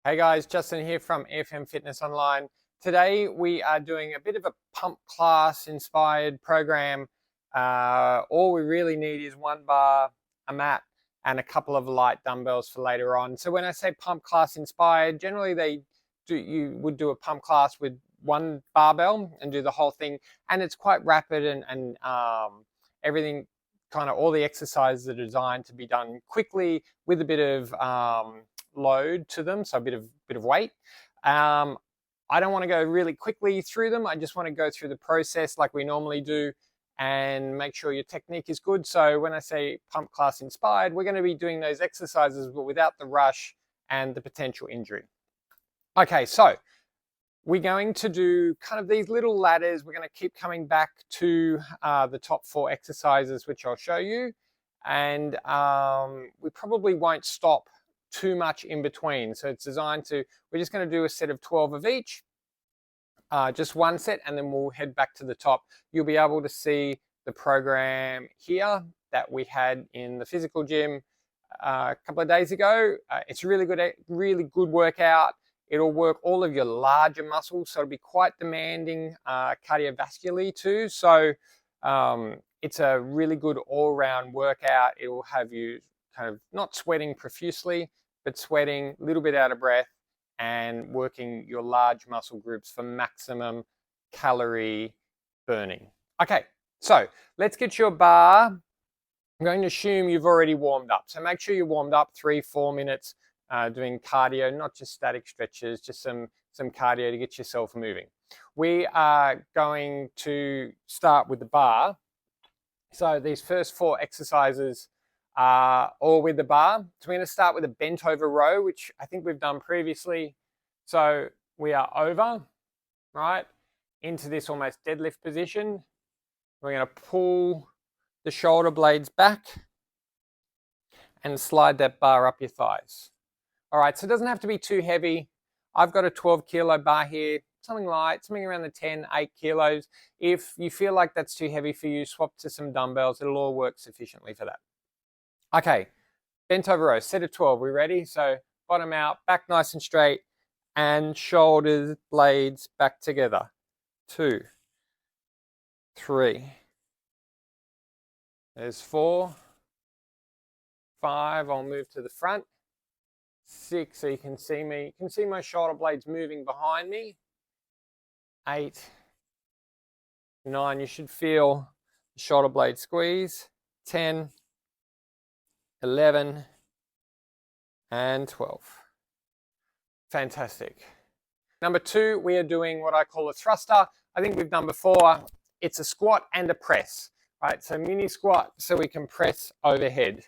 Hey guys, Justin here from EFM Fitness Online. Today we are doing a bit of a pump class inspired program. All we really need is one bar, a mat, and a couple of light dumbbells for later on. So when I say pump class inspired, generally you would do a pump class with one barbell and do the whole thing, and it's quite rapid and everything. Kind of all the exercises are designed to be done quickly with a bit of load to them, so a bit of weight. I don't want to go really quickly through them. I just want to go through the process like we normally do and make sure your technique is good. So when I say pump class inspired, we're going to be doing those exercises but without the rush and the potential injury. Okay, so we're going to do kind of these little ladders. We're going to keep coming back to the top 4 exercises, which I'll show you. And we probably won't stop too much in between. So it's designed to, we're just going to do a set of 12 of each, just one set, and then we'll head back to the top. You'll be able to see the program here that we had in the physical gym a couple of days ago. It's a really good workout. It'll work all of your larger muscles, so it'll be quite demanding cardiovascularly too. So it's a really good all-round workout. It will have you kind of not sweating profusely, but sweating a little bit out of breath and working your large muscle groups for maximum calorie burning. Okay, so let's get your bar. I'm going to assume you've already warmed up. So make sure you're warmed up 3-4 minutes doing cardio, not just static stretches, just some cardio to get yourself moving. We are going to start with the bar. So these first 4 exercises are all with the bar. So we're going to start with a bent over row, which I think we've done previously. So we are over, right, into this almost deadlift position. We're going to pull the shoulder blades back and slide that bar up your thighs. All right, so it doesn't have to be too heavy. I've got a 12 kilo bar here, something light, something around the 8 kilos. If you feel like that's too heavy for you, swap to some dumbbells. It'll all work sufficiently for that. Okay, bent over row, set of 12. We ready? So bottom out, back nice and straight, and shoulders, blades back together. 2, 3. There's 4, 5. I'll move to the front. 6, so you can see me. You can see my shoulder blades moving behind me. 8, 9. You should feel the shoulder blade squeeze. 10, 11, and 12. Fantastic. Number 2, we are doing what I call a thruster. I think we've done before. It's a squat and a press, right? So mini squat so we can press overhead.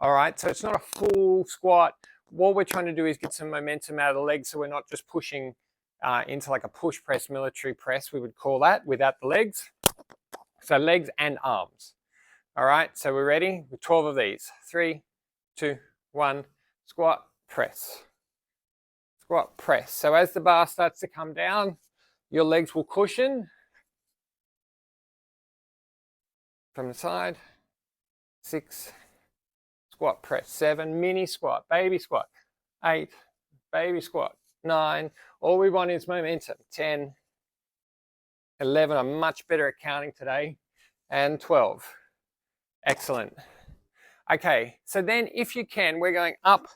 All right, so it's not a full squat. What we're trying to do is get some momentum out of the legs, so we're not just pushing into like a push press, military press, we would call that, without the legs. So legs and arms. All right, so we're ready with 12 of these. 3, 2, 1, squat, press. Squat, press. So as the bar starts to come down, your legs will cushion from the side. 6, squat, press. 7, mini squat, baby squat. 8, baby squat. 9, all we want is momentum. 10, 11, I'm much better at counting today. And 12. Excellent. Okay, so then if you can, we're going up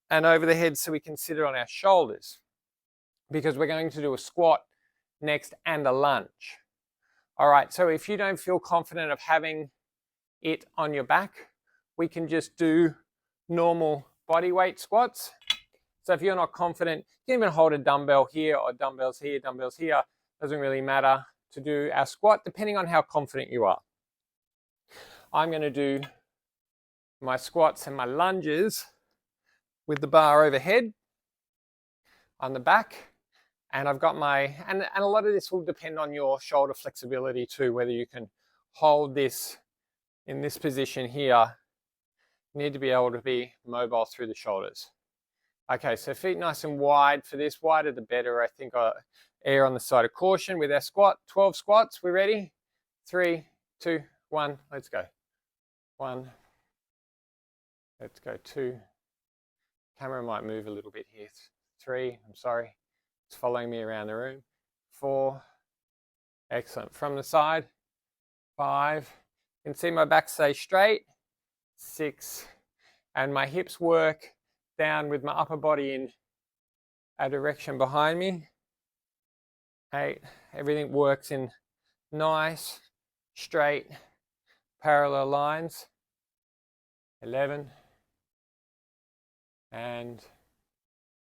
and over the head so we can sit it on our shoulders, because we're going to do a squat next and a lunge. All right, so if you don't feel confident of having it on your back, we can just do normal body weight squats. So if you're not confident, you can even hold a dumbbell here or dumbbells here, doesn't really matter to do our squat, depending on how confident you are. I'm going to do my squats and my lunges with the bar overhead on the back. And I've got my, and a lot of this will depend on your shoulder flexibility too, whether you can hold this in this position here. You need to be able to be mobile through the shoulders. Okay, so feet nice and wide for this. Wider the better, I think. Err on the side of caution with our squat. 12 squats, we ready? 3, 2, 1, let's go. 1, let's go. 2, Camera might move a little bit here. 3, I'm sorry. It's following me around the room. 4, excellent. From the side, 5, you can see my back stay straight. 6, and my hips work down with my upper body in a direction behind me. 8, everything works in nice, straight, parallel lines. 11, and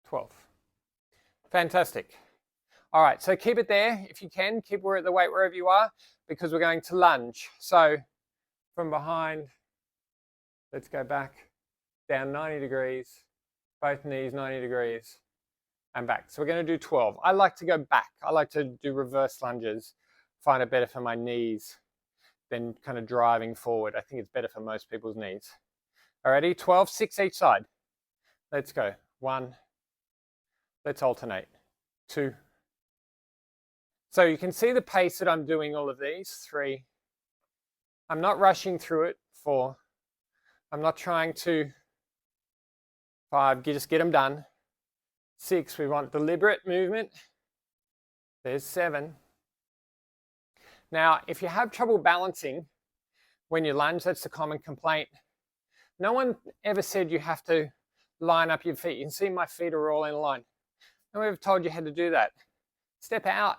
12. Fantastic. All right, so keep it there if you can. Keep the weight wherever you are, because we're going to lunge. So from behind, let's go back, down 90 degrees, both knees 90 degrees, and back. So we're going to do 12. I like to go back. I like to do reverse lunges. Find it better for my knees than kind of driving forward. I think it's better for most people's knees. Alrighty, 12, 6 each side. Let's go. 1. Let's alternate. 2. So you can see the pace that I'm doing all of these. 3. I'm not rushing through it. 4. I'm not trying to. 5. Just get them done. 6. We want deliberate movement. There's 7. Now, if you have trouble balancing when you lunge, that's the common complaint. No one ever said you have to line up your feet. You can see my feet are all in line. No one ever told you how to do that. Step out,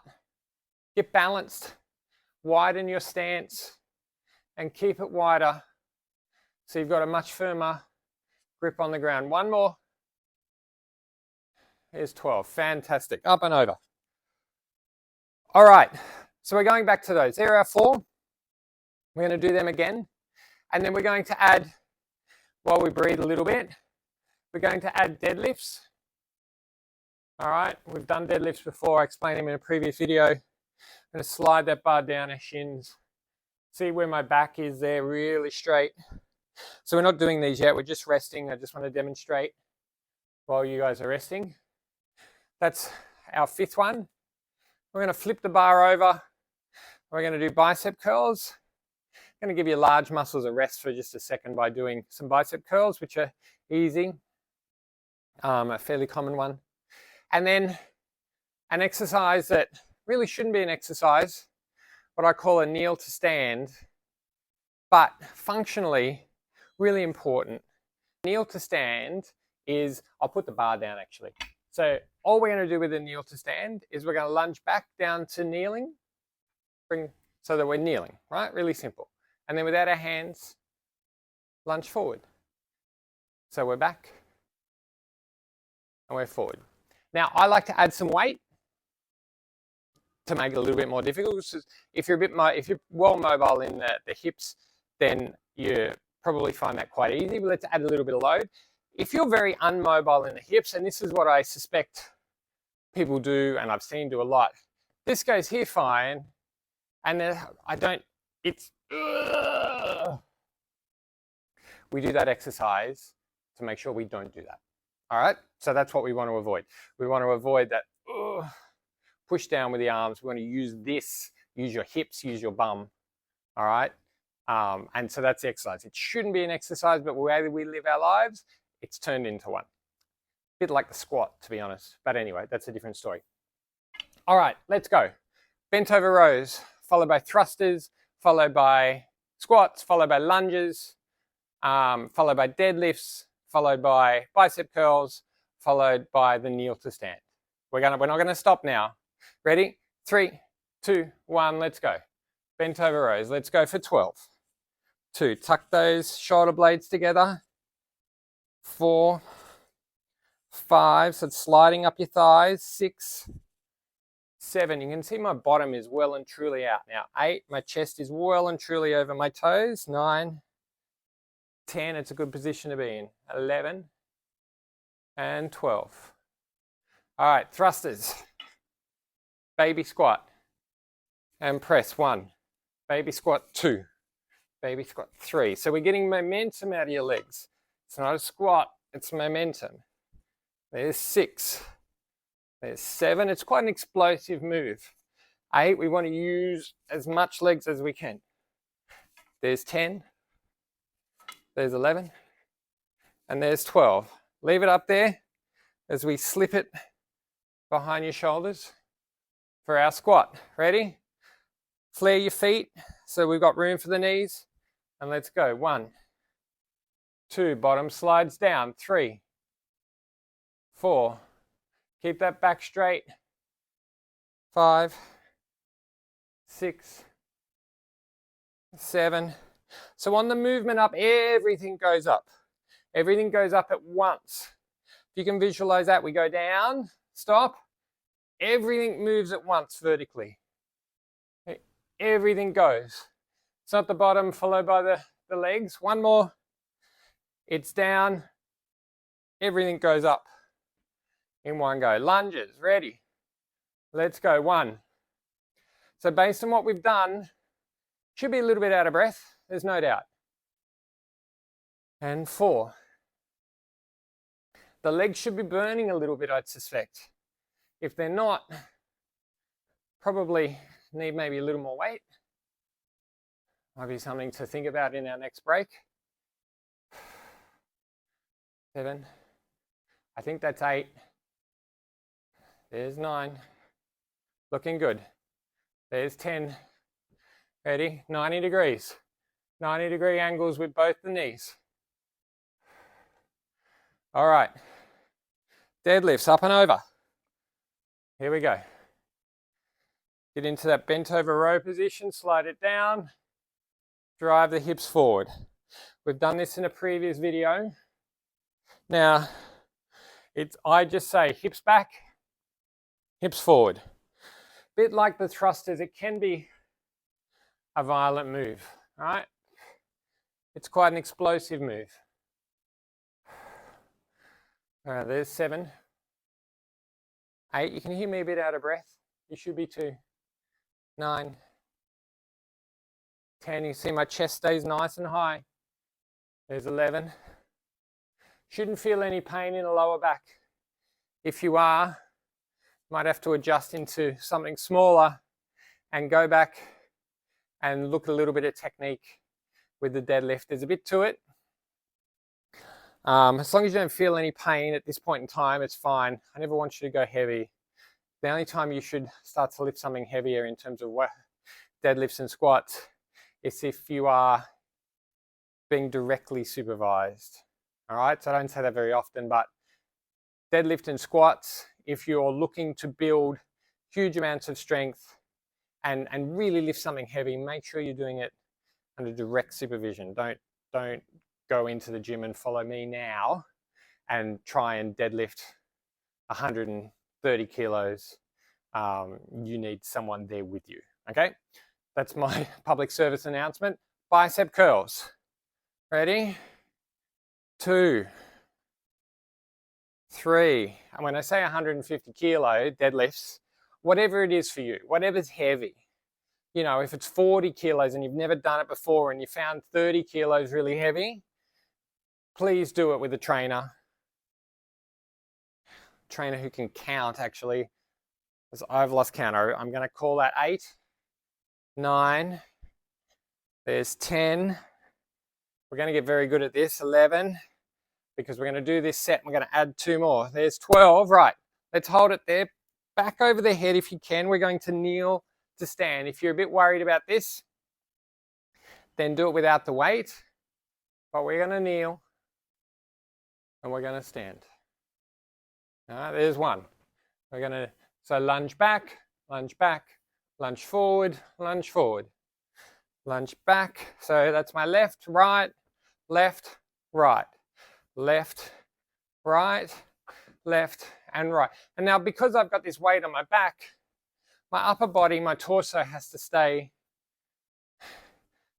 get balanced, widen your stance, and keep it wider so you've got a much firmer grip on the ground. 1 more. Here's 12. Fantastic. Up and over. All right. So we're going back to those. There are 4. We're going to do them again. And then we're going to add, while we breathe a little bit, we're going to add deadlifts. All right. We've done deadlifts before. I explained them in a previous video. I'm going to slide that bar down our shins. See where my back is there, really straight. So we're not doing these yet. We're just resting. I just want to demonstrate while you guys are resting. That's our 5th one. We're going to flip the bar over. We're going to do bicep curls. I'm going to give you large muscles a rest for just a second by doing some bicep curls, which are easy, a fairly common one. And then an exercise that really shouldn't be an exercise, what I call a kneel to stand, but functionally really important. Kneel to stand is, I'll put the bar down actually. So all we're going to do with a kneel to stand is we're going to lunge back down to kneeling, so that we're kneeling, right? Really simple. And then without our hands, lunge forward. So we're back and we're forward. Now I like to add some weight to make it a little bit more difficult. So if you're well mobile in the hips, then you probably find that quite easy. But let's add a little bit of load. If you're very unmobile in the hips, and this is what I suspect people do, and I've seen do a lot, this goes here fine, and then we do that exercise to make sure we don't do that. All right, so that's what we want to avoid. We want to avoid that push down with the arms. We want to use your hips, use your bum. All right, and so that's the exercise. It shouldn't be an exercise, but the way we live our lives, it's turned into one. A bit like the squat, to be honest. But anyway, that's a different story. All right, let's go. Bent over rows, followed by thrusters, followed by squats, followed by lunges, followed by deadlifts, followed by bicep curls, followed by the kneel to stand. We're not going to stop now. Ready? 3, 2, 1, let's go. Bent over rows. Let's go for 12. 2, tuck those shoulder blades together. 4, 5, so it's sliding up your thighs. 6, 7, you can see my bottom is well and truly out now. 8, my chest is well and truly over my toes. 9, 10, it's a good position to be in. 11, and 12. All right, thrusters. Baby squat and press. 1, baby squat. 2, baby squat. 3. So we're getting momentum out of your legs. It's not a squat, it's momentum. There's 6. There's 7. It's quite an explosive move. 8, we want to use as much legs as we can. There's 10. There's 11. And there's 12. Leave it up there as we slip it behind your shoulders for our squat. Ready? Flare your feet so we've got room for the knees. And let's go. 1, 2, bottom slides down. 3, 4. Keep that back straight. 5, 6, 7. So on the movement up, everything goes up. Everything goes up at once. If you can visualize that, we go down, stop. Everything moves at once vertically. Everything goes. It's not the bottom followed by the legs. One more. It's down. Everything goes up in one go. Lunges, ready. Let's go. 1. So based on what we've done, should be a little bit out of breath. There's no doubt. And 4. The legs should be burning a little bit, I'd suspect. If they're not, probably need maybe a little more weight. Might be something to think about in our next break. 7. I think that's 8. There's 9. Looking good. There's 10. Ready? 90 degrees. 90-degree angles with both the knees. All right. Deadlifts up and over. Here we go. Get into that bent over row position, slide it down, drive the hips forward. We've done this in a previous video. Now, I just say hips back, hips forward. Bit like the thrusters, it can be a violent move, right? It's quite an explosive move. All right, there's 7. 8, you can hear me a bit out of breath. You should be too. 9. 10, you see my chest stays nice and high. There's 11. Shouldn't feel any pain in the lower back. If you are, might have to adjust into something smaller and go back and look a little bit at technique with the deadlift. There's a bit to it. As long as you don't feel any pain at this point in time, it's fine. I never want you to go heavy. The only time you should start to lift something heavier in terms of deadlifts and squats is if you are being directly supervised. All right, so I don't say that very often, but deadlift and squats, if you're looking to build huge amounts of strength and really lift something heavy, make sure you're doing it under direct supervision. Don't go into the gym and follow me now and try and deadlift 130 kilos. You need someone there with you, okay? That's my public service announcement. Bicep curls. Ready? 2, 3. And when I say 150 kilo deadlifts, whatever it is for you, whatever's heavy. You know, if it's 40 kilos and you've never done it before and you found 30 kilos really heavy, please do it with a trainer who can count, actually, because I've lost count. I'm going to call that 8, 9, there's 10. We're going to get very good at this. 11, because we're going to do this set and we're going to add 2 more. There's 12. Right, let's hold it there. Back over the head if you can. We're going to kneel to stand. If you're a bit worried about this, then do it without the weight, but we're going to kneel and we're going to stand. All right, there's 1. We're going to, so lunge back, lunge forward, lunge forward, lunge back. So that's my left, right, left, right, left, right, left, and right. And now because I've got this weight on my back, my upper body, my torso has to stay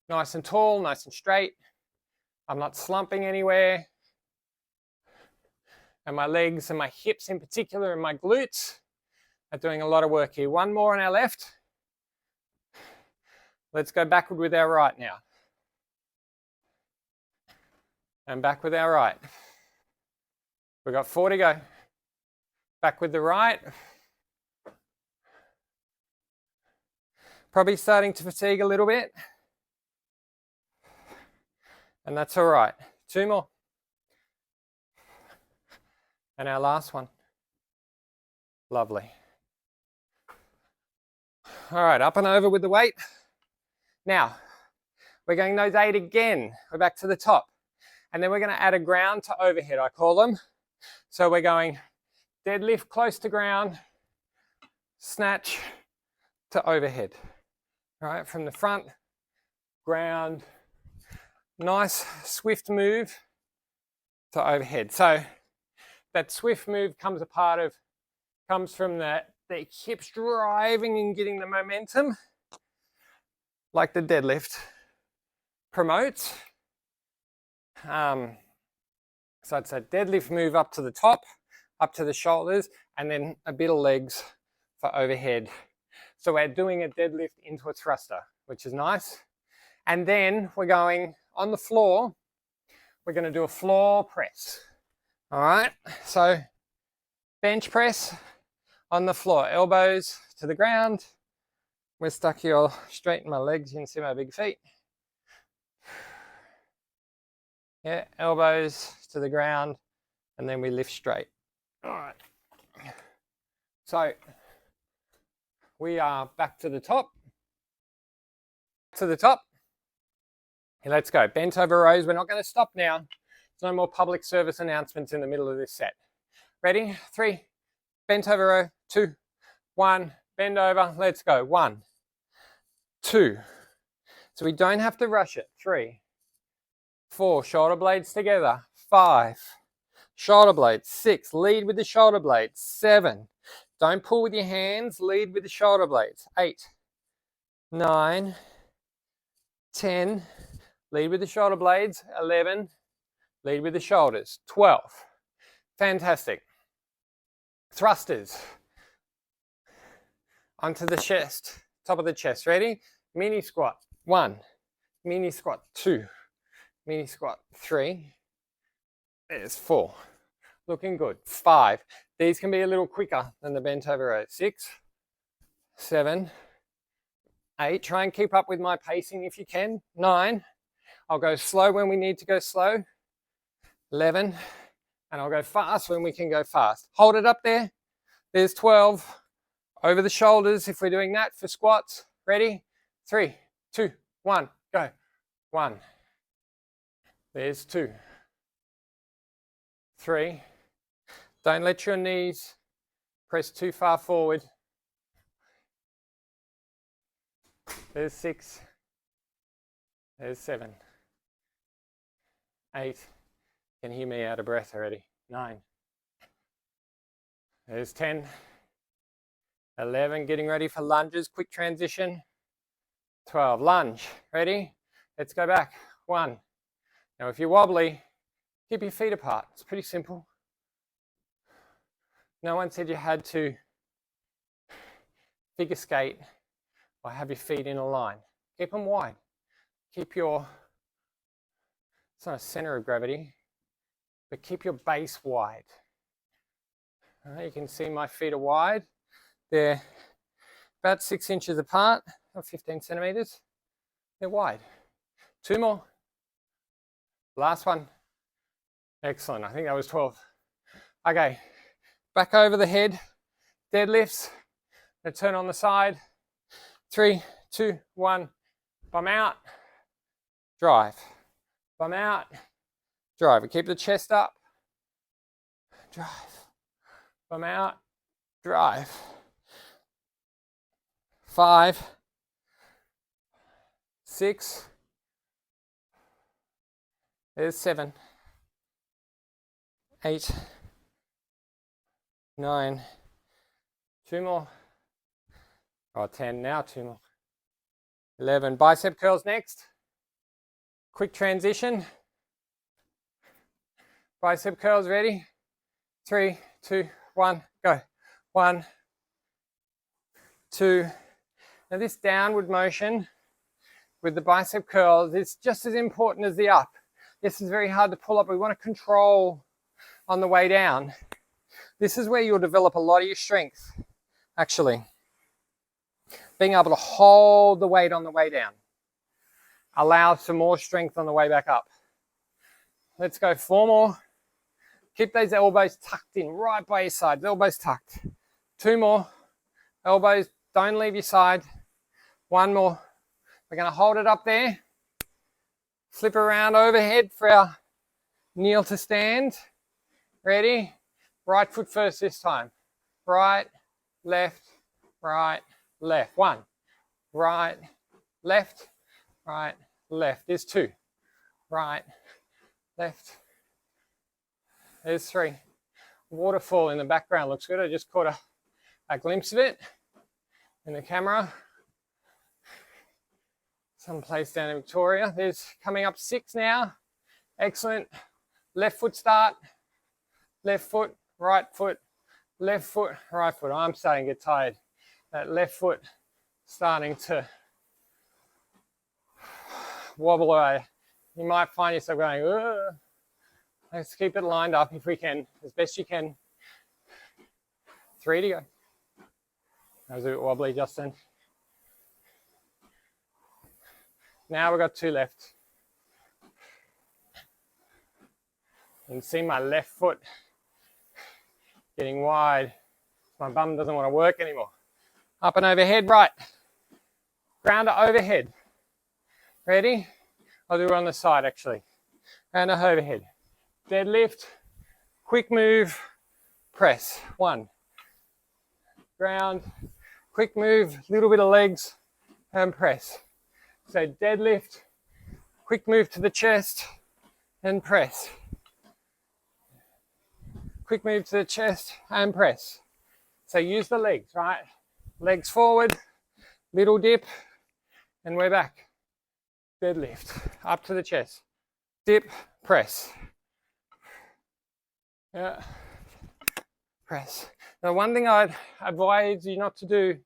nice and tall, nice and straight. I'm not slumping anywhere. And my legs and my hips in particular and my glutes are doing a lot of work here. 1 more on our left. Let's go backward with our right now. And back with our right. We've got 4 to go. Back with the right. Probably starting to fatigue a little bit. And that's all right. 2 more. And our last one. Lovely. All right, up and over with the weight. Now, we're going those 8 again. We're back to the top. And then we're going to add a ground to overhead, I call them. So we're going deadlift close to ground, snatch to overhead. All right, from the front, ground, nice swift move to overhead. So that swift move comes from the hips driving and getting the momentum, like the deadlift promotes. So it's a deadlift move up to the top, up to the shoulders, and then a bit of legs for overhead. So we're doing a deadlift into a thruster, which is nice. And then we're going on the floor. We're going to do a floor press. All right, so bench press on the floor, elbows to the ground. We're stuck here, straighten my legs, you can see my big feet. Yeah, elbows to the ground, and then we lift straight. All right. So we are back to the top. To the top. Okay, let's go. Bent over rows. We're not going to stop now. There's no more public service announcements in the middle of this set. Ready? 3. Bent over row. 2. 1. Bend over. Let's go. 1. 2. So we don't have to rush it. 3. 4, shoulder blades together. 5, shoulder blades. 6, lead with the shoulder blades. 7, don't pull with your hands, lead with the shoulder blades. 8, 9, 10, lead with the shoulder blades. 11, lead with the shoulders. 12, fantastic. Thrusters onto the chest, top of the chest. Ready? Mini squat. 1, mini squat. 2, mini squat. 3, there's 4, looking good. 5, these can be a little quicker than the bent over row. 6, 7, 8, try and keep up with my pacing if you can. 9, I'll go slow when we need to go slow. 11, and I'll go fast when we can go fast. Hold it up there. There's 12, over the shoulders if we're doing that for squats. Ready? 3, 2, 1, go. 1, there's 2, 3, don't let your knees press too far forward. There's 6, there's 7, 8, can hear me out of breath already. 9, there's 10, 11, getting ready for lunges, quick transition. 12, lunge, ready? Let's go back. 1, now if you're wobbly, keep your feet apart. It's pretty simple. No one said you had to figure skate or have your feet in a line. Keep them wide. Keep your, it's not a center of gravity, but keep your base wide. All right, you can see my feet are wide. They're about 6 inches apart, or 15 centimeters. They're wide. 2 more. Last one. Excellent. I think that was 12. Okay, back over the head. Deadlifts. Now turn on the side. 3, 2, 1. Bum out. Drive. Bum out. Drive. Keep the chest up. Drive. Bum out. Drive. 5, 6. There's 7, 8, 9, 2 more. Oh, 10 now, 2 more. 11, bicep curls next. Quick transition. Bicep curls ready. 3, 2, 1, go. 1, 2. Now this downward motion with the bicep curls is just as important as the up. This is very hard to pull up. We want to control on the way down. This is where you'll develop a lot of your strength, actually. Being able to hold the weight on the way down. Allow some more strength on the way back up. Let's go 4 more. Keep those elbows tucked in right by your side. Elbows tucked. 2 more. Elbows, don't leave your side. 1 more. We're going to hold it up there. Flip around overhead for our kneel to stand. Ready? Right foot first this time. Right, left, right, left. 1. Right, left, right, left. There's 2. Right, left. There's 3. Waterfall in the background looks good. I just caught a glimpse of it in the camera. Someplace down in Victoria. There's coming up 6 now. Excellent. Left foot start. Left foot, right foot, left foot, right foot. I'm starting to get tired. That left foot starting to wobble away. You might find yourself going, ugh. Let's keep it lined up if we can, as best you can. 3 to go. That was a bit wobbly, Justin. Now we've got 2 left. You can see my left foot getting wide. My bum doesn't want to work anymore. Up and overhead, right. Grounder overhead. Ready? I'll do it on the side actually. Grounder overhead. Deadlift, quick move, press. 1. Ground, quick move, little bit of legs, and press. So deadlift, quick move to the chest, and press. Quick move to the chest, and press. So use the legs, right? Legs forward, little dip, and we're back. Deadlift, up to the chest. Dip, press. Yeah. Press. Now, one thing I'd advise you not to do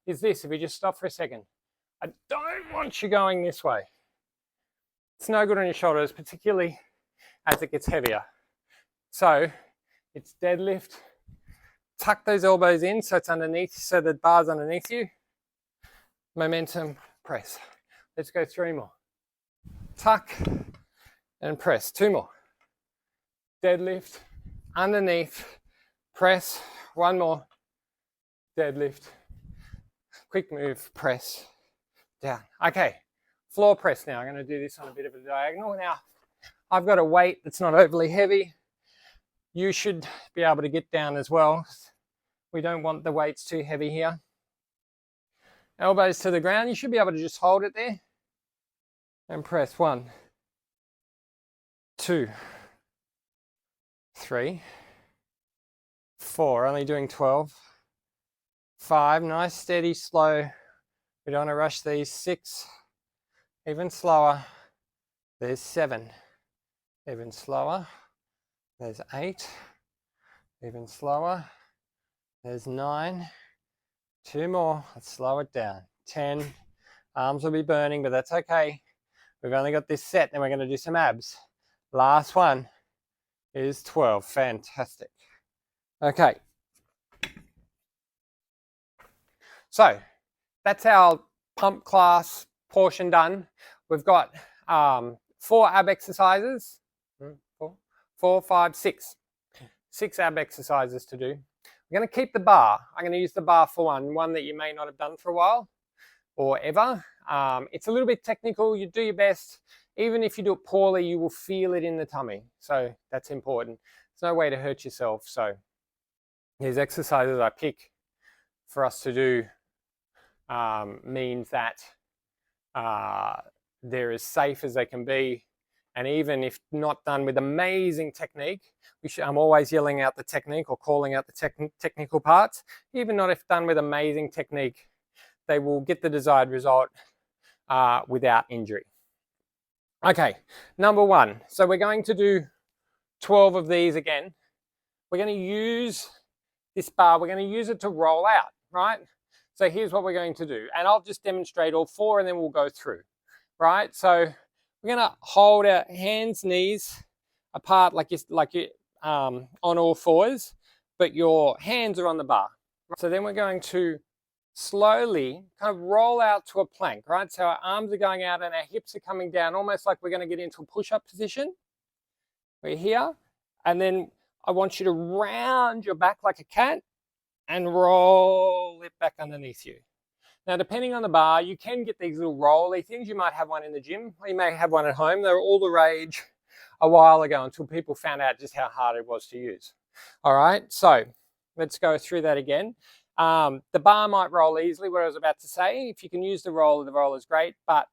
is this. If you just stop for a second. I don't want you going this way. It's no good on your shoulders, particularly as it gets heavier. So it's deadlift. Tuck those elbows in so it's underneath, so the bar's underneath you. Momentum, press. Let's go 3 more. Tuck and press. 2 more. Deadlift, underneath, press. 1 more. Deadlift, quick move, press, down. Okay, floor press now. I'm going to do this on a bit of a diagonal. Now, I've got a weight that's not overly heavy. You should be able to get down as well. We don't want the weights too heavy here. Elbows to the ground. You should be able to just hold it there and press. 1, 2, 3, 4. Only doing 12. 5. Nice, steady, slow. We don't want to rush these. 6. Even slower. There's 7. Even slower. There's 8. Even slower. There's 9. 2 more. Let's slow it down. 10. Arms will be burning, but that's okay. We've only got this set, then we're going to do some abs. Last one is 12. Fantastic. Okay. So that's our pump class portion done. We've got 4 ab exercises. 4, 5, 6. 6 ab exercises to do. We're going to keep the bar. I'm going to use the bar for one that you may not have done for a while or ever. It's a little bit technical. You do your best. Even if you do it poorly, you will feel it in the tummy. So that's important. There's no way to hurt yourself. So these exercises I pick for us to do means that they're as safe as they can be. And even if not done with amazing technique, I'm always yelling out the technique or calling out the technical parts. Even not if done with amazing technique, they will get the desired result without injury. Okay, number 1. So we're going to do 12 of these again. We're going to use this bar. We're going to use it to roll out, right? So here's what we're going to do. And I'll just demonstrate all 4 and then we'll go through, right? So we're going to hold our hands, knees apart like you on all 4s, but your hands are on the bar. So then we're going to slowly kind of roll out to a plank, right? So our arms are going out and our hips are coming down, almost like we're going to get into a push-up position. We're here, and then I want you to round your back like a cat and roll it back underneath you. Now, depending on the bar, you can get these little rolly things. You might have one in the gym, or you may have one at home. They were all the rage a while ago until people found out just how hard it was to use. All right, so let's go through that again. The bar might roll easily, what I was about to say. If you can use the roller is great, but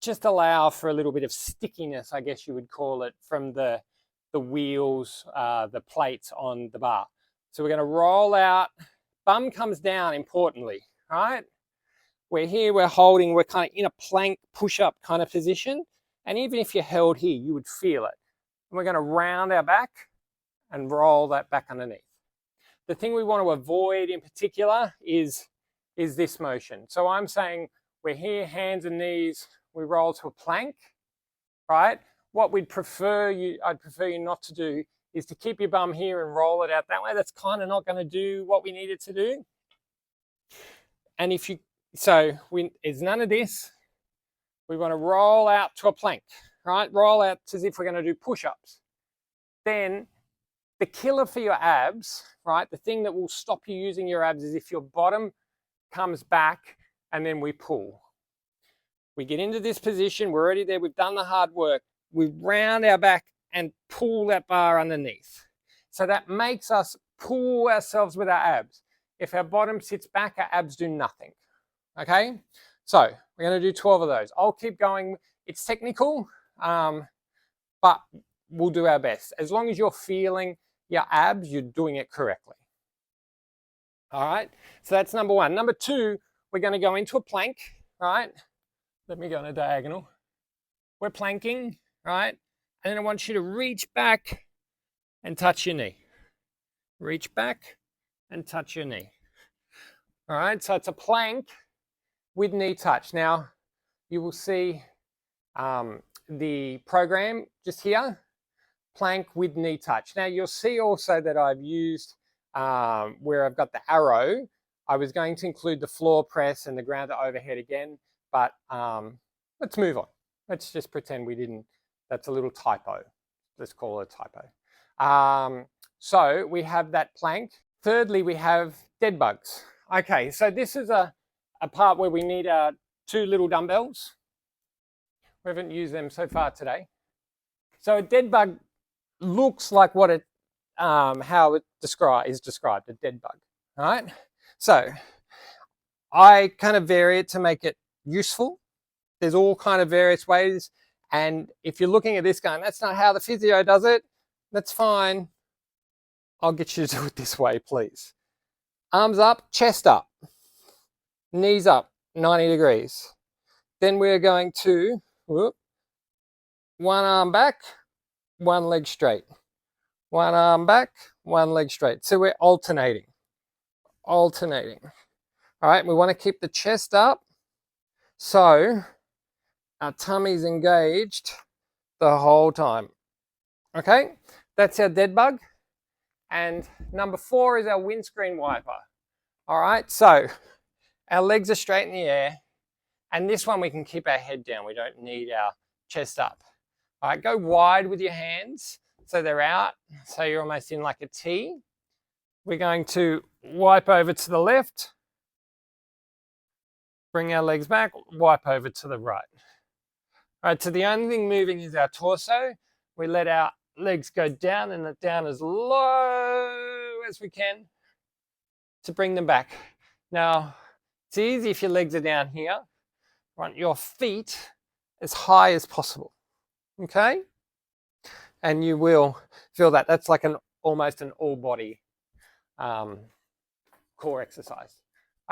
just allow for a little bit of stickiness, I guess you would call it, from the wheels, the plates on the bar. So we're going to roll out. Bum comes down, importantly, right? We're here, we're holding, we're kind of in a plank push-up kind of position. And even if you're held here, you would feel it. And we're going to round our back and roll that back underneath. The thing we want to avoid in particular is this motion. So I'm saying we're here, hands and knees, we roll to a plank, right? What I'd prefer you not to do is to keep your bum here and roll it out that way. That's kind of not going to do what we need it to do. And it's none of this. We want to roll out to a plank, right? Roll out as if we're going to do push-ups. Then the killer for your abs, right? The thing that will stop you using your abs is if your bottom comes back and then we pull. We get into this position, we're already there, we've done the hard work. We round our back and pull that bar underneath. So that makes us pull ourselves with our abs. If our bottom sits back, our abs do nothing. Okay? So we're going to do 12 of those. I'll keep going. It's technical, but we'll do our best. As long as you're feeling your abs, you're doing it correctly. All right? So that's number one. Number two, we're going to go into a plank, right? Let me go on a diagonal. We're planking, right? And then I want you to reach back and touch your knee. Reach back and touch your knee. All right, so it's a plank with knee touch. Now, you will see the program just here, plank with knee touch. Now, you'll see also that I've used, where I've got the arrow, I was going to include the floor press and the ground to overhead again, but let's move on. Let's just pretend we didn't. That's a little typo. Let's call it a typo. So we have that plank. Thirdly, we have dead bugs. Okay, so this is a part where we need our two little dumbbells. We haven't used them so far today. So a dead bug looks like what it, how it is described, a dead bug. All right. So I kind of vary it to make it useful. There's all kind of various ways. And if you're looking at this going, that's not how the physio does it, that's fine. I'll get you to do it this way, please. Arms up, chest up, knees up, 90 degrees. Then we're going to, one arm back, one leg straight. One arm back, one leg straight. So we're alternating. All right, we want to keep the chest up so our tummy's engaged the whole time. Okay, that's our dead bug. And number 4 is our windscreen wiper. All right, so our legs are straight in the air. And this one we can keep our head down. We don't need our chest up. All right, go wide with your hands so they're out. So you're almost in like a T. We're going to wipe over to the left. Bring our legs back, wipe over to the right. All right, so the only thing moving is our torso. We let our legs go down and down as low as we can to bring them back. Now, it's easy if your legs are down here. Want your feet as high as possible, okay? And you will feel that. That's like almost an all-body core exercise.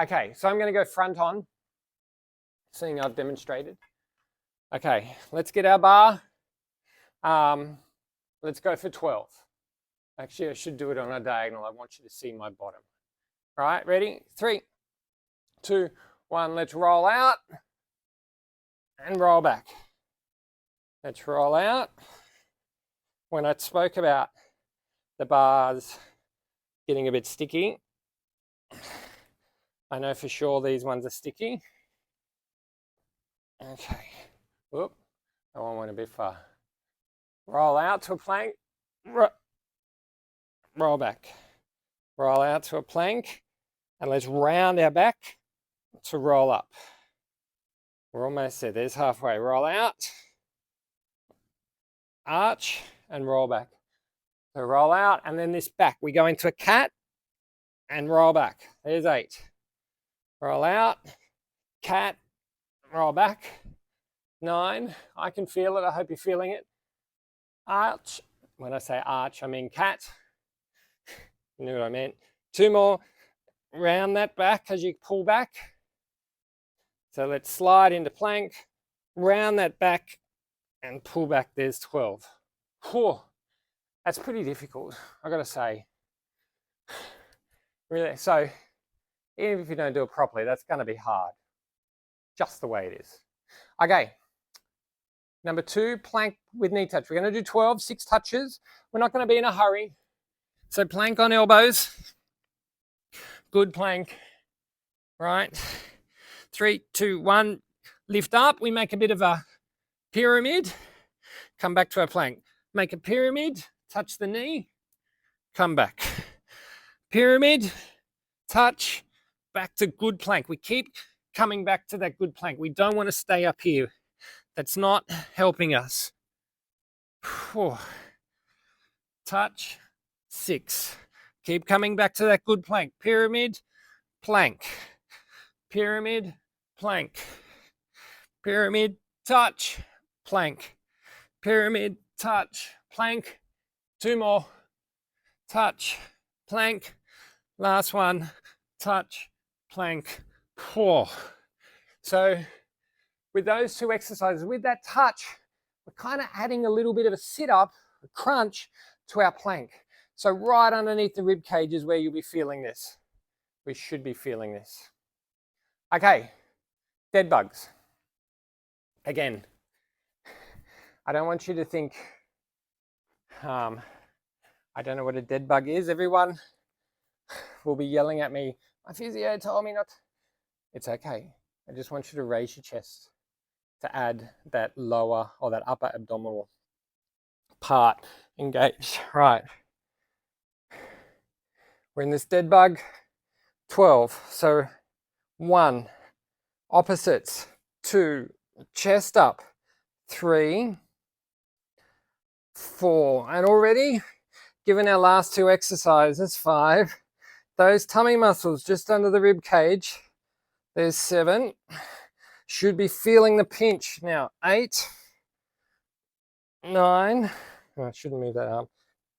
Okay, so I'm going to go front on, seeing I've demonstrated. Okay, let's get our bar. Let's go for 12. Actually, I should do it on a diagonal. I want you to see my bottom. All right, ready? 3, 2, 1. Let's roll out and roll back. Let's roll out. When I spoke about the bars getting a bit sticky, I know for sure these ones are sticky. Okay. Whoop. That one went a bit far. Roll out to a plank. roll back, roll out to a plank, and let's round our back to roll up. We're almost there. There's halfway. Roll out, arch, and roll back. So roll out, and then this back. We go into a cat and roll back. There's 8. Roll out, cat, roll back. 9. I can feel it. I hope you're feeling it. Arch. When I say arch, I mean cat. You knew what I meant. 2 more. Round that back as you pull back. So let's slide into plank, round that back, and pull back. There's 12. Whew. That's pretty difficult, I've got to say. Really, so even if you don't do it properly, that's going to be hard. Just the way it is. Okay. Number 2, plank with knee touch. We're going to do 12, 6 touches. We're not going to be in a hurry. So plank on elbows. Good plank. Right. 3, 2, 1. Lift up. We make a bit of a pyramid. Come back to our plank. Make a pyramid. Touch the knee. Come back. Pyramid. Touch. Back to good plank. We keep coming back to that good plank. We don't want to stay up here. That's not helping us. Whew. Touch. 6. Keep coming back to that good plank. Pyramid. Plank. Pyramid. Plank. Pyramid. Touch. Plank. Pyramid. Touch. Plank. 2 more. Touch. Plank. Last one. Touch. Plank. Whew. So with those 2 exercises, with that touch, we're kind of adding a little bit of a sit-up, a crunch to our plank. So right underneath the rib cage is where you'll be feeling this. We should be feeling this. Okay, dead bugs. Again, I don't want you to think, I don't know what a dead bug is. Everyone will be yelling at me, my physio told me not. It's okay. I just want you to raise your chest to add that lower or that upper abdominal part engaged. Right. We're in this dead bug. 12. So 1, opposites. 2, chest up. 3, 4. And already, given our last 2 exercises, 5, those tummy muscles just under the rib cage, there's 7. Should be feeling the pinch. Now, 8, 9, oh, I shouldn't move that arm,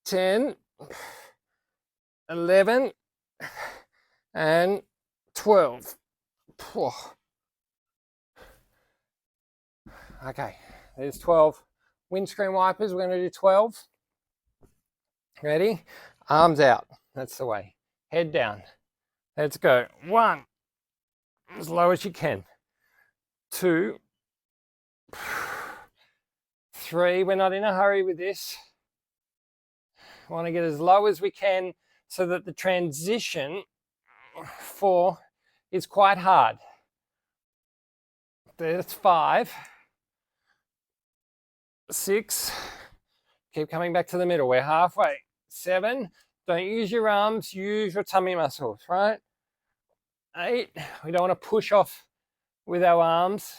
10, 11, and 12. Okay, there's 12. Windscreen wipers, we're going to do 12. Ready? Arms out. That's the way. Head down. Let's go. 1, as low as you can. 2, 3. We're not in a hurry with this. Want to get as low as we can so that the transition 4 is quite hard. That's 5, 6. Keep coming back to the middle. We're halfway. 7. Don't use your arms. Use your tummy muscles, right? 8. We don't want to push off with our arms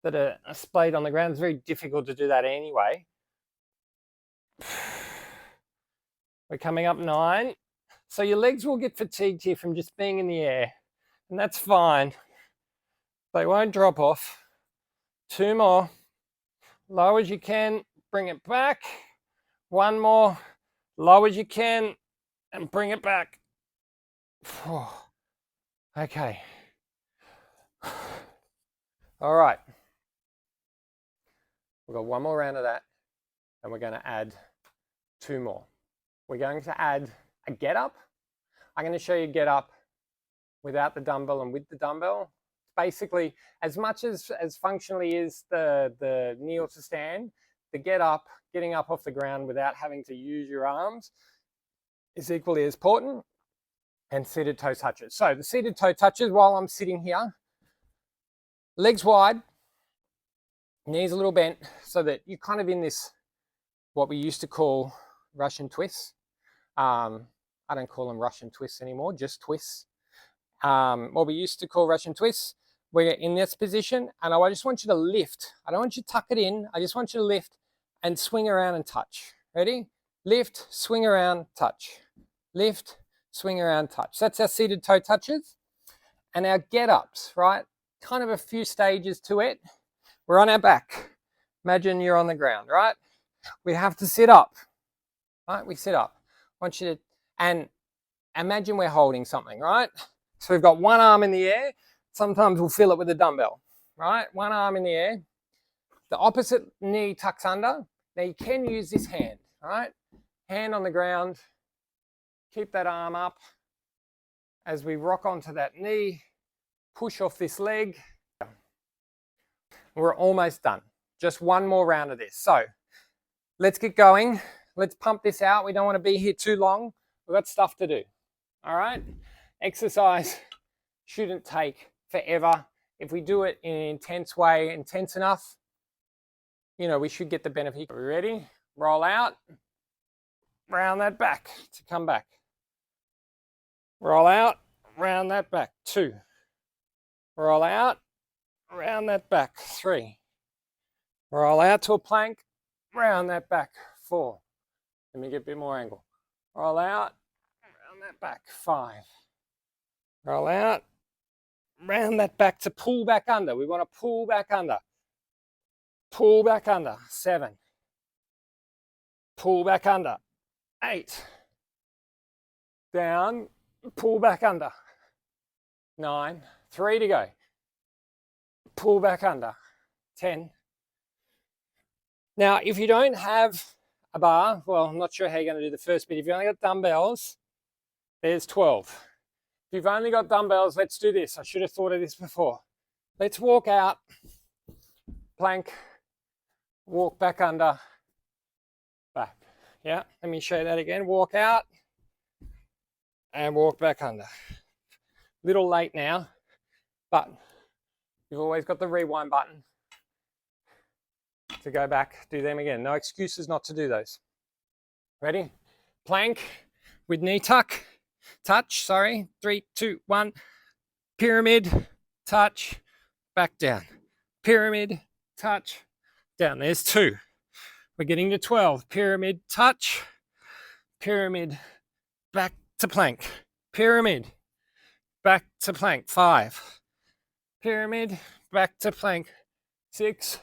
that are splayed on the ground. It's very difficult to do that anyway. We're coming up 9. So your legs will get fatigued here from just being in the air, and that's fine. They won't drop off. 2 more. Low as you can, bring it back. 1 more. Low as you can, and bring it back. Okay. All right. We've got 1 more round of that, and we're going to add 2 more. We're going to add a get up. I'm going to show you get up without the dumbbell and with the dumbbell. Basically, as much as functionally is the kneel to stand, the get up, getting up off the ground without having to use your arms is equally as important, and seated toe touches. So the seated toe touches while I'm sitting here, legs wide, knees a little bent, so that you're kind of in this, what we used to call Russian twists. I don't call them Russian twists anymore, just twists. What we used to call Russian twists. We're in this position, and I just want you to lift. I don't want you to tuck it in. I just want you to lift and swing around and touch. Ready? Lift, swing around, touch. Lift, swing around, touch. That's our seated toe touches. And our get-ups, right? Kind of a few stages to it. We're on our back. Imagine you're on the ground, right? We have to sit up, right? We sit up. I want you to, and imagine we're holding something, right? So we've got one arm in the air. Sometimes we'll feel it with a dumbbell, right? One arm in the air. The opposite knee tucks under. Now you can use this hand, right? Hand on the ground. Keep that arm up as we rock onto that knee. Push off this leg. We're almost done. Just one more round of this. So let's get going. Let's pump this out. We don't want to be here too long. We've got stuff to do. All right? Exercise shouldn't take forever. If we do it in an intense way, intense enough, you know, we should get the benefit. Are we ready? Roll out. Round that back to come back. Roll out. Round that back. 2. Roll out. Round that back. 3. Roll out to a plank. Round that back. 4. Let me get a bit more angle. Roll out. Round that back. 5. Roll out. Round that back to pull back under. We want to pull back under. Pull back under. 7. Pull back under. 8. Down. Pull back under. 9. 3 to go. Pull back under. 10. Now, if you don't have a bar, well, I'm not sure how you're going to do the first bit. If you've only got dumbbells, there's 12. If you've only got dumbbells, let's do this. I should have thought of this before. Let's walk out, plank, walk back under, back. Yeah, let me show you that again. Walk out and walk back under. Little late now, but you've always got the rewind button to go back, do them again. No excuses not to do those. Ready? Plank with knee tuck. Touch, sorry. 3, 2, 1. Pyramid, touch, back down. Pyramid, touch, down. There's 2. We're getting to 12. Pyramid, touch. Pyramid, back to plank. Pyramid, back to plank. 5. Pyramid, back to plank. 6.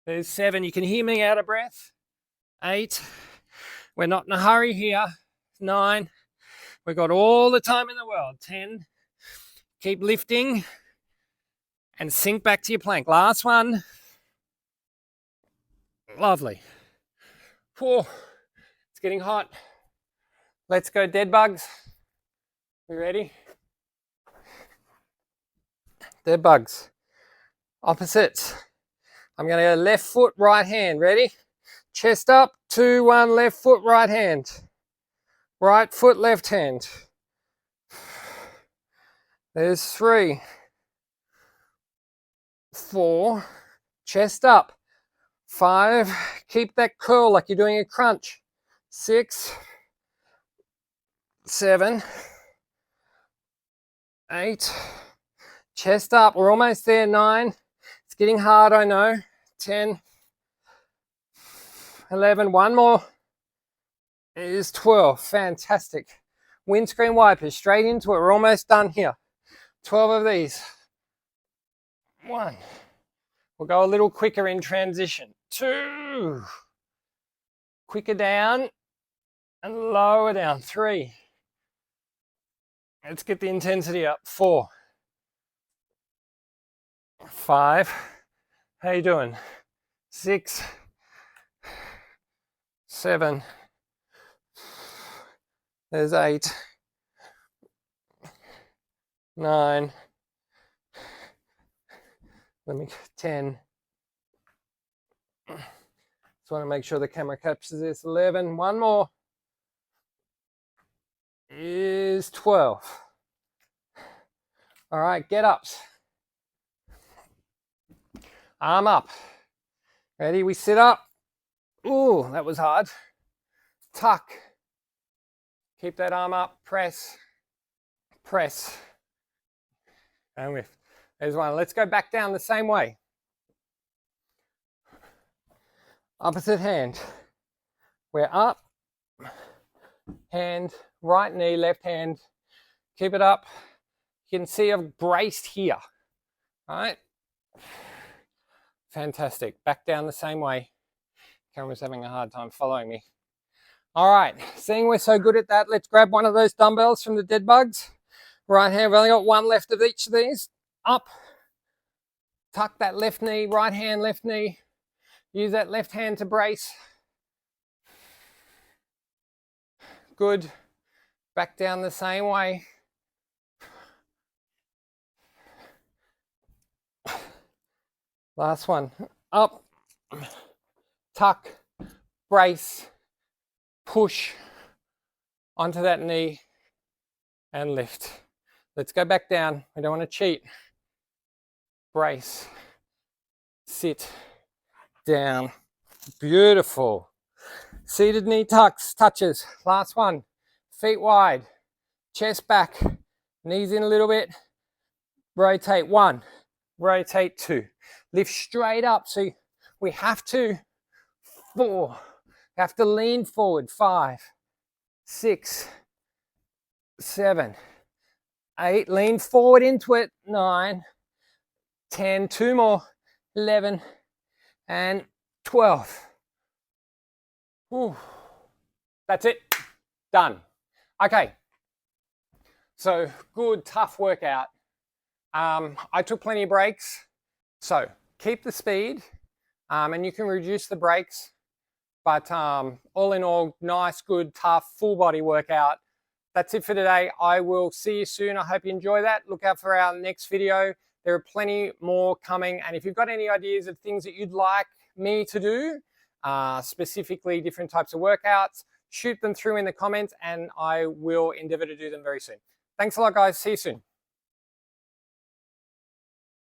There's 7. You can hear me out of breath. 8. We're not in a hurry here. 9. We've got all the time in the world. 10. Keep lifting and sink back to your plank. Last one. Lovely. 4. It's getting hot. Let's go dead bugs. We ready? Dead bugs. Opposites. I'm going to go left foot, right hand. Ready? Chest up. 2, 1. Left foot, right hand. Right foot, left hand. There's 3. 4. Chest up. 5. Keep that curl like you're doing a crunch. 6. 7. 8. Chest up. We're almost there. 9. It's getting hard, I know. 10. 11. One more. Is 12. Fantastic. Windscreen wipers straight into it. We're almost done here. 12 of these. 1. We'll go a little quicker in transition. 2. Quicker down and lower down. 3. Let's get the intensity up. 4. 5. How you doing? 6. 7. There's 8. 9. Let me 10. Just want to make sure the camera captures this. 11. One more. Is 12. All right, get ups. Arm up. Ready? We sit up. Ooh, that was hard. Tuck. Keep that arm up, press, press, and lift. There's one. Let's go back down the same way. Opposite hand. We're up, hand, right knee, left hand. Keep it up. You can see I've braced here. All right. Fantastic. Back down the same way. Camera's having a hard time following me. All right, seeing we're so good at that, let's grab one of those dumbbells from the dead bugs. Right hand, we've only got one left of each of these. Up, tuck that left knee, right hand, left knee. Use that left hand to brace. Good. Back down the same way. Last one. Up, tuck, brace, push onto that knee and lift. Let's go back down. We don't want to cheat. Brace, sit, down. Beautiful. Seated knee tucks, touches. Last one. Feet wide, chest back, knees in a little bit. Rotate 1, rotate 2. Lift straight up. So we have to 4. Have to lean forward. 5, 6, 7, 8. Lean forward into it. 9, 10. 2 more. 11 and 12. Ooh. That's it. Done. Okay. So good, tough workout. I took plenty of breaks. So keep the speed, and you can reduce the breaks. But all in all, nice, good, tough, full body workout. That's it for today. I will see you soon. I hope you enjoy that. Look out for our next video. There are plenty more coming. And if you've got any ideas of things that you'd like me to do, specifically different types of workouts, shoot them through in the comments and I will endeavor to do them very soon. Thanks a lot, guys. See you soon.